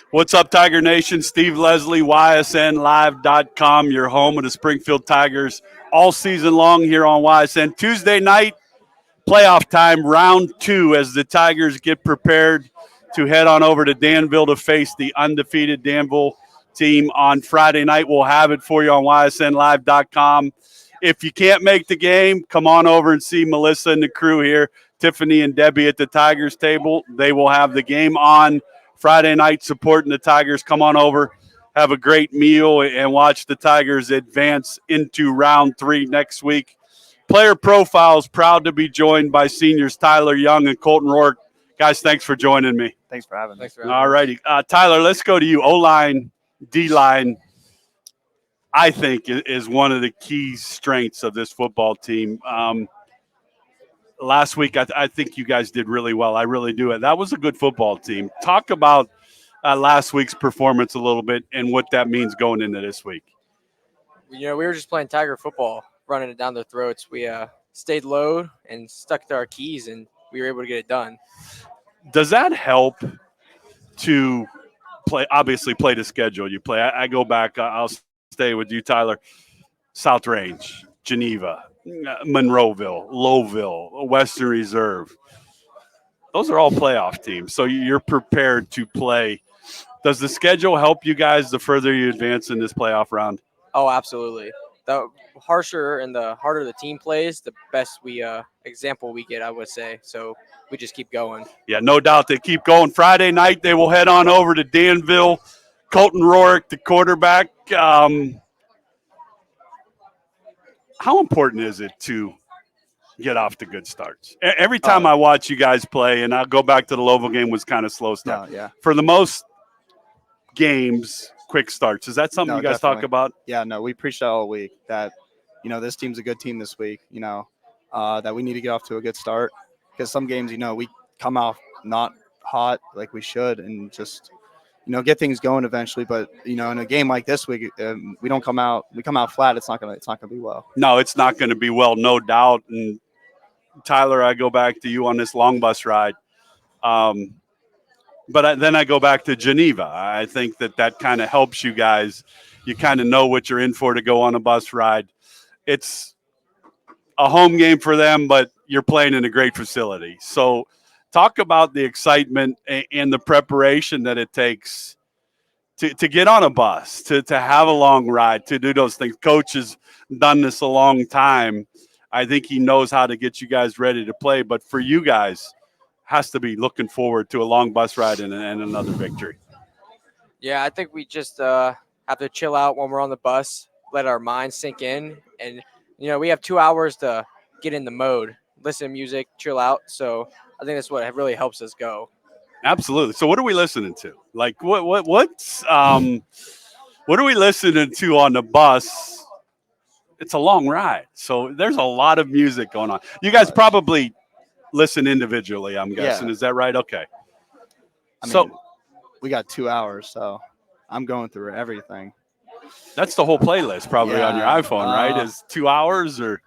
What's up, Tiger Nation? Steve Leslie, YSNLive.com, your home of the Springfield Tigers all season long here on YSN. Tuesday night, playoff time, round 2, as the Tigers get prepared to head on over to Danville to face the undefeated Danville team on Friday night. We'll have it for you on YSNLive.com. If you can't make the game, come on over and see Melissa and the crew here, Tiffany and Debbie at the Tigers table. They will have the game on Friday night supporting the Tigers. Come on over, have a great meal, and watch the Tigers advance into round 3 next week. Player Profiles, proud to be joined by seniors Tyler Young and Kolten Ruark. Guys, thanks for joining me. Thanks for having me. All righty. Tyler, let's go to you. O-line, D-line, I think, is one of the key strengths of this football team. Last week, I think you guys did really well. I really do. That was a good football team. Talk about last week's performance a little bit and what that means going into this week. We were just playing Tiger football, running it down their throats. We stayed low and stuck to our keys, and we were able to get it done. Does that help to play? Obviously, play the schedule you play. I go back. I'll stay with you, Tyler. South Range, Geneva, Monroeville, Lowville, Western Reserve. Those are all playoff teams, so you're prepared to play. Does the schedule help you guys the further you advance in this playoff round? Oh, absolutely. The harsher and the harder the team plays, the best example we get, I would say. So we just keep going. Yeah, no doubt they keep going. Friday night, they will head on over to Danville. Kolten Ruark, the quarterback. How important is it to get off to good starts? Every time I watch you guys play, and I'll go back to the Lowville game, was kind of slow start. No, yeah. For the most games, quick starts. Is that something you guys definitely talk about? Yeah, no, we preached that all week that, this team's a good team this week, that we need to get off to a good start because some games, we come off not hot like we should and just, get things going eventually. But, in a game like this week, we come out flat. It's not going to be well. No, it's not going to be well, no doubt. And Tyler, I go back to you on this long bus ride. But then I go back to Geneva. I think that kind of helps you guys. You kind of know what you're in for to go on a bus ride. It's a home game for them, but you're playing in a great facility. So talk about the excitement and the preparation that it takes to get on a bus, to have a long ride, to do those things. Coach has done this a long time. I think he knows how to get you guys ready to play. But for you guys, has to be looking forward to a long bus ride and another victory. Yeah, I think we just have to chill out when we're on the bus, let our minds sink in. And, we have 2 hours to get in the mode, listen to music, chill out. So I think that's what really helps us go. Absolutely. So what are we listening to? Like what are we listening to on the bus? It's a long ride. So there's a lot of music going on. You guys probably listen individually, I'm guessing. Yeah. Is that right? Okay. I mean, we got 2 hours, so I'm going through everything. That's the whole playlist probably on your iPhone, right? Is 2 hours or?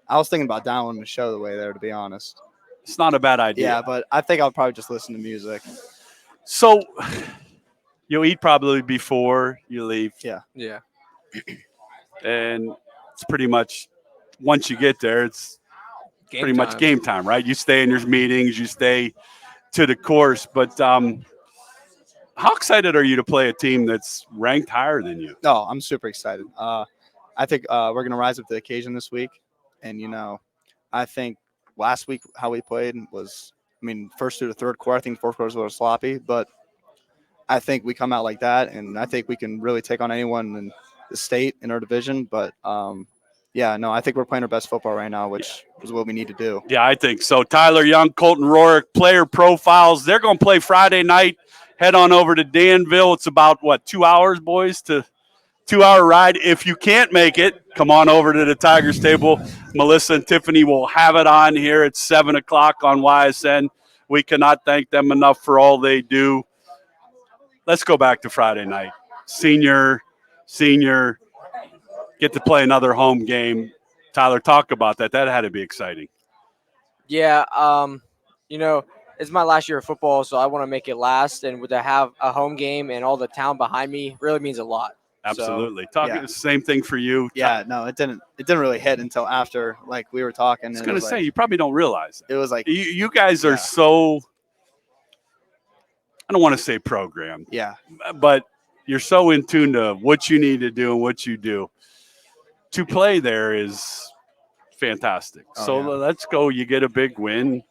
I was thinking about downloading the show the way there, to be honest. It's not a bad idea. Yeah, but I think I'll probably just listen to music. So you'll eat probably before you leave. Yeah. Yeah. And it's pretty much, once you get there, it's pretty much game time, right? You stay in your meetings, you stay to the course. But how excited are you to play a team that's ranked higher than you? No, I'm super excited. I think we're going to rise up to the occasion this week. And, I think last week how we played was, first through the third quarter, I think the fourth quarter was a little sloppy. But I think we come out like that, and I think we can really take on anyone in the state in our division. But, I think we're playing our best football right now, which is what we need to do. Yeah, I think so. Tyler Young, Kolten Ruark, Player Profiles. They're going to play Friday night. Head on over to Danville. It's about, 2 hours, boys, to 2 hour ride. If you can't make it, come on over to the Tigers table. Melissa and Tiffany will have it on here at 7 o'clock on YSN. We cannot thank them enough for all they do. Let's go back to Friday night. Senior, get to play another home game. Tyler, talk about that. That had to be exciting. Yeah, it's my last year of football, so I want to make it last. And to have a home game and all the town behind me really means a lot. Absolutely. Talking yeah. the same thing for you. Yeah, no, it didn't really hit until after like we were talking. I was And going to it was say, like, you probably don't realize it was like you guys are Yeah. so, I don't want to say programmed, yeah, but you're so in tune to what you need to do and what you do. To play there is fantastic. Oh, So yeah. let's go. You get a big win.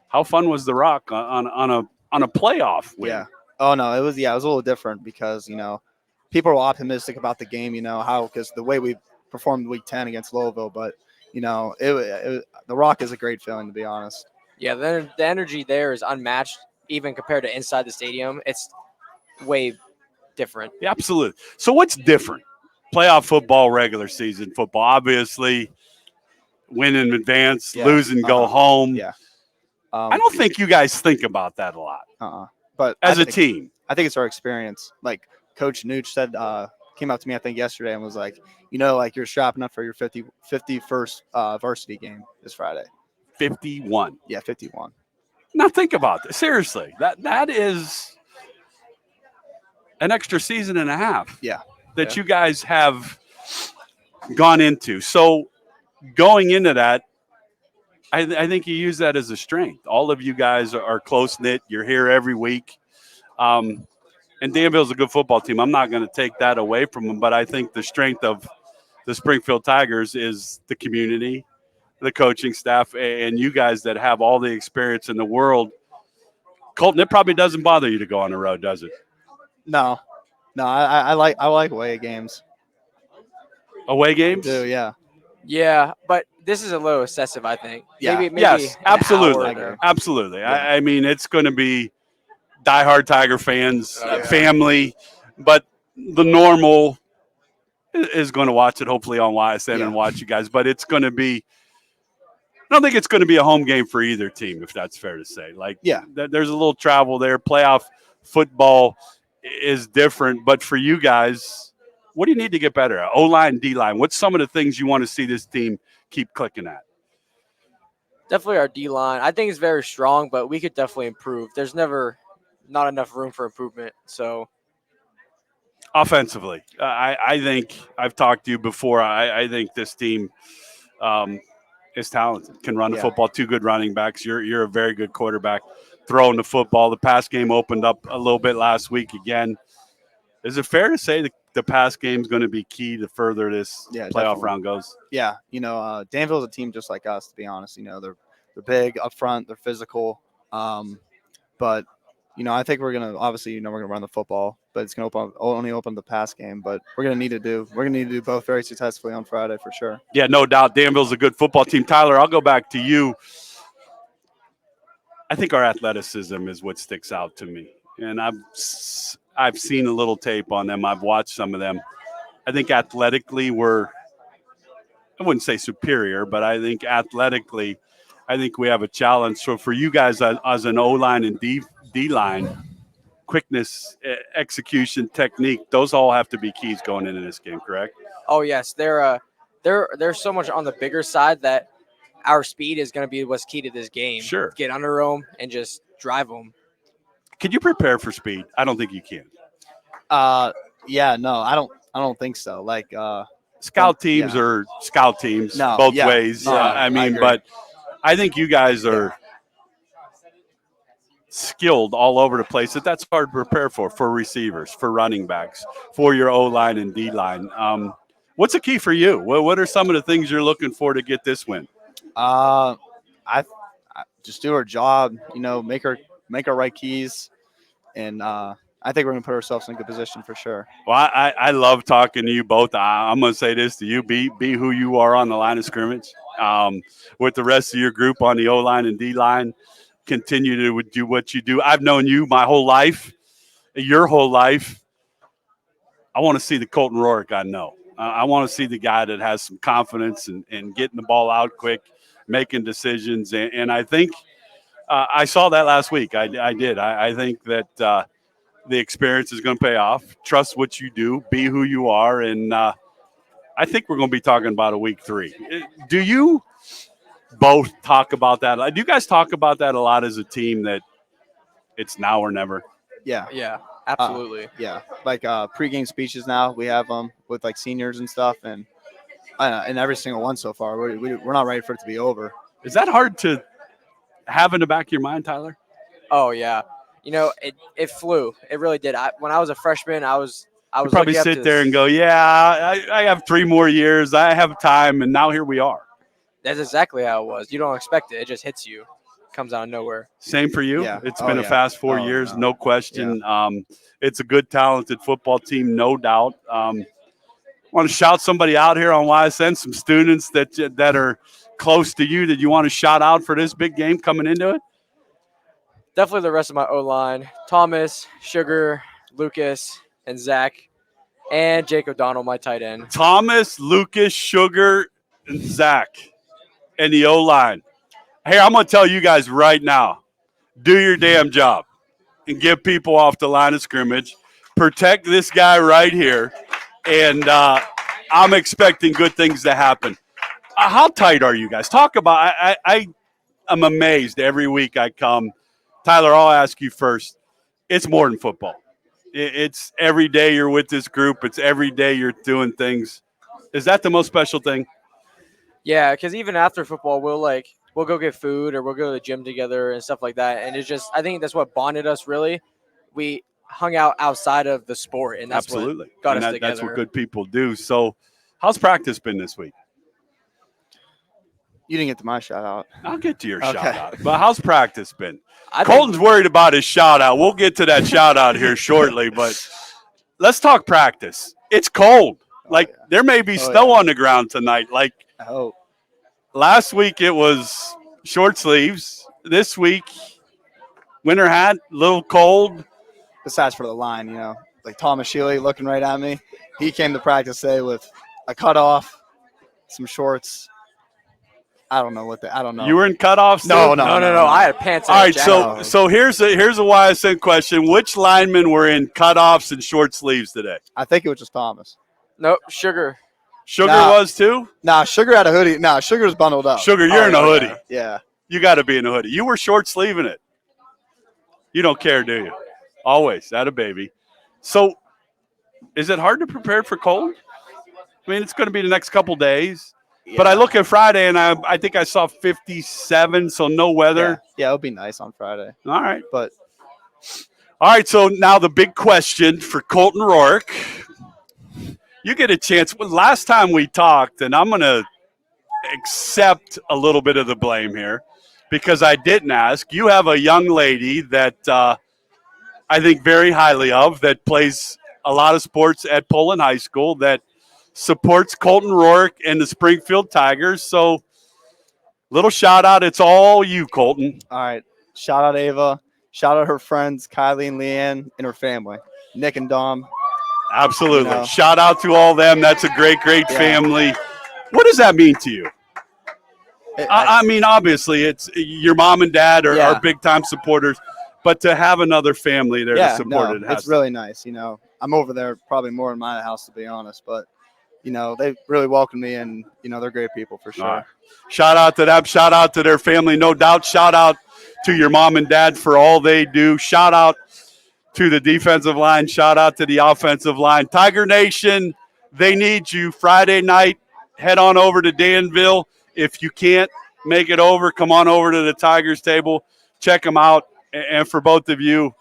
How fun was the Rock on a playoff win? yeah. Oh no, it was a little different because people were optimistic about the game. Because the way we performed week 10 against Louisville, but the Rock is a great feeling, to be honest. Yeah, the energy there is unmatched, even compared to inside the stadium. It's way different. Yeah, absolutely. So what's different? Playoff football, regular season football. Obviously, win in advance, Yeah. lose and go home. Yeah. I don't think you guys think about that a lot But as a team. I think it's our experience. Like Coach Nooch said, came up to me I think yesterday and was like, like you're strapping up for your 51st varsity game this Friday. 51. Yeah, 51. Now think about this. Seriously, that is an extra season and a half. Yeah. That you guys have gone into. So going into that, I think you use that as a strength. All of you guys are close knit. You're here every week. And Danville's a good football team. I'm not going to take that away from them, but I think the strength of the Springfield Tigers is the community, the coaching staff, and you guys that have all the experience in the world. Kolten, it probably doesn't bother you to go on the road, does it? No, I like away games. Away games? Do yeah. Yeah, but this is a little excessive, I think. Yeah. Maybe Yes, an absolutely. hour to- Absolutely. Yeah. I mean, it's going to be diehard Tiger fans, Oh, yeah. family, but the normal is going to watch it hopefully on YSN Yeah. and watch you guys. But it's going to be, I don't think it's going to be a home game for either team, if that's fair to say. Like, Yeah. There's a little travel there. Playoff football is different. But for you guys, what do you need to get better at? O-line, D-line. What's some of the things you want to see this team keep clicking at? Definitely our D line. I think it's very strong, but we could definitely improve. There's never not enough room for improvement. So Offensively, I think I've talked to you before. I think this team is talented, can run the Yeah. football. Two good running backs. You're a very good quarterback throwing the football. The pass game opened up a little bit last week again. Is it fair to say the pass game is going to be key to further this Yeah, playoff definitely. round goes? Yeah, Danville's a team just like us, to be honest. They're big up front, they're physical, but I think we're gonna we're gonna run the football, but it's gonna only open the pass game. But we're gonna need to do both very successfully on Friday for sure. Yeah, no doubt. Danville's a good football team. Tyler, I'll go back to you. I think our athleticism is what sticks out to me, and I've seen a little tape on them. I've watched some of them. I think athletically I wouldn't say superior, but I think athletically, I think we have a challenge. So for you guys as an O-line and D-line, quickness, execution, technique, those all have to be keys going into this game, correct? oh yes, they're so much on the bigger side that our speed is going to be what's key to this game. Sure. Get under them and just drive them. Can you prepare for speed? I don't think you can. Yeah, no, I don't think so. Like, Scout teams yeah. are scout teams No, both yeah. ways. Yeah, I I mean, agree. but I think you guys are skilled all over the place. That's hard to prepare for receivers, for running backs, for your O-line and D-line. What's the key for you? What are some of the things you're looking for to get this win? I just do our job, make our right keys, and I think we're gonna put ourselves in a good position for sure. Well, I love talking to you both. I'm going to say this to you: be who you are on the line of scrimmage. With the rest of your group on the O-line and D-line, continue to do what you do. I've known you my whole life, your whole life. I want to see the Kolten Ruark I know. I want to see the guy that has some confidence and getting the ball out quick, making decisions. And I think I saw that last week. I did. I think that the experience is going to pay off. Trust what you do. Be who you are. And I think we're going to be talking about a week 3. Do both talk about that. Do you guys talk about that a lot as a team, that it's now or never? Yeah. Yeah, absolutely. Yeah. Like pregame speeches now, we have them with like seniors and stuff. And every single one so far, we're not ready for it to be over. Is that hard to have in the back of your mind, Tyler? Oh yeah, it flew. It really did. When I was a freshman, I was You probably looking up sit to there and go, yeah, I have 3 more years. I have time. And now here we are. That's exactly how it was. You don't expect it. It just hits you. Comes out of nowhere. Same for you? Yeah. It's Oh, been a yeah. fast 4 Oh, years, no. no question. It's a good, talented football team, no doubt. Want to shout somebody out here on YSN, some students that are close to you that you want to shout out for this big game coming into it? Definitely the rest of my O-line. Thomas, Sugar, Lucas, and Zach, and Jake O'Donnell, my tight end. Thomas, Lucas, Sugar, and Zach, and the O-line. Hey, I'm going to tell you guys right now, do your damn job and get people off the line of scrimmage. Protect this guy right here, and I'm expecting good things to happen. How tight are you guys? Talk about I'm amazed every week I come. Tyler, I'll ask you first. It's more than football. It's every day you're with this group. It's every day you're doing things. Is that the most special thing? Yeah, because even after football, we'll go get food or we'll go to the gym together and stuff like that. And it's just, I think that's what bonded us really. We hung out outside of the sport, and that's Absolutely. what got and us together. That's what good people do. So how's practice been this week? You didn't get to my shout out. I'll get to your Okay. shout out. But how's practice been? I think- Colton's worried about his shout out. We'll get to that shout out here shortly, but let's talk practice. It's cold. Like there may be snow on the ground tonight. Like I hope. last week it was short sleeves. This week, winter hat, a little cold. Besides for the line, like Thomas Shealy looking right at me. He came to practice today with a cutoff, some shorts. I don't know. You were in cutoffs? No. I had pants. All and a right, jacket. so here's a YSN question. Which linemen were in cutoffs and short sleeves today? I think it was just Thomas. Nope, Sugar. Sugar Nah. was too? Nah, Sugar had a hoodie. Nah, Sugar's bundled up. Sugar, you're in a hoodie. Yeah. You got to be in a hoodie. You were short sleeving it. You don't care, do you? Always. That a baby. So is it hard to prepare for cold? I mean, it's going to be the next couple days. But I look at Friday, and I think I saw 57, so no weather. Yeah, it'll be nice on Friday. All right. But All right, so now the big question for Kolten Ruark. You get a chance. Last time we talked, and I'm going to accept a little bit of the blame here because I didn't ask. You have a young lady that I think very highly of that plays a lot of sports at Poland High School that supports Kolten Ruark and the Springfield Tigers. So little shout out. It's all you, Kolten. all right. Shout out Ava. Shout out her friends, Kylie and Leanne, and her family, Nick and Dom. Absolutely. Shout out to all them. That's a great family. What does that mean to you? I mean, obviously, it's your mom and dad are big-time supporters, but to have another family there to support it. It's really nice. I'm over there probably more in my house, to be honest, but, they really welcome me, and, they're great people for sure. Right. Shout out to them. Shout out to their family, no doubt. Shout out to your mom and dad for all they do. Shout out to the defensive line. Shout out to the offensive line. Tiger Nation, they need you. Friday night, head on over to Danville. If you can't make it over, come on over to the Tigers table. Check them out. And for both of you,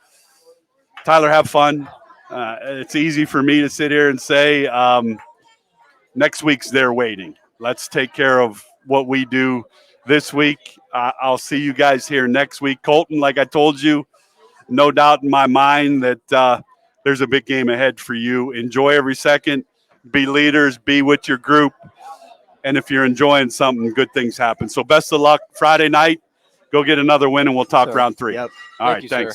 Tyler, have fun. It's easy for me to sit here and say next week's they're waiting. Let's take care of what we do this week. I'll see you guys here next week. Kolten, like I told you, no doubt in my mind that there's a big game ahead for you. Enjoy every second. Be leaders. Be with your group. And if you're enjoying something, good things happen. So best of luck Friday night. Go get another win, and we'll talk round 3. Yep. All right, Thank you, thanks. sir.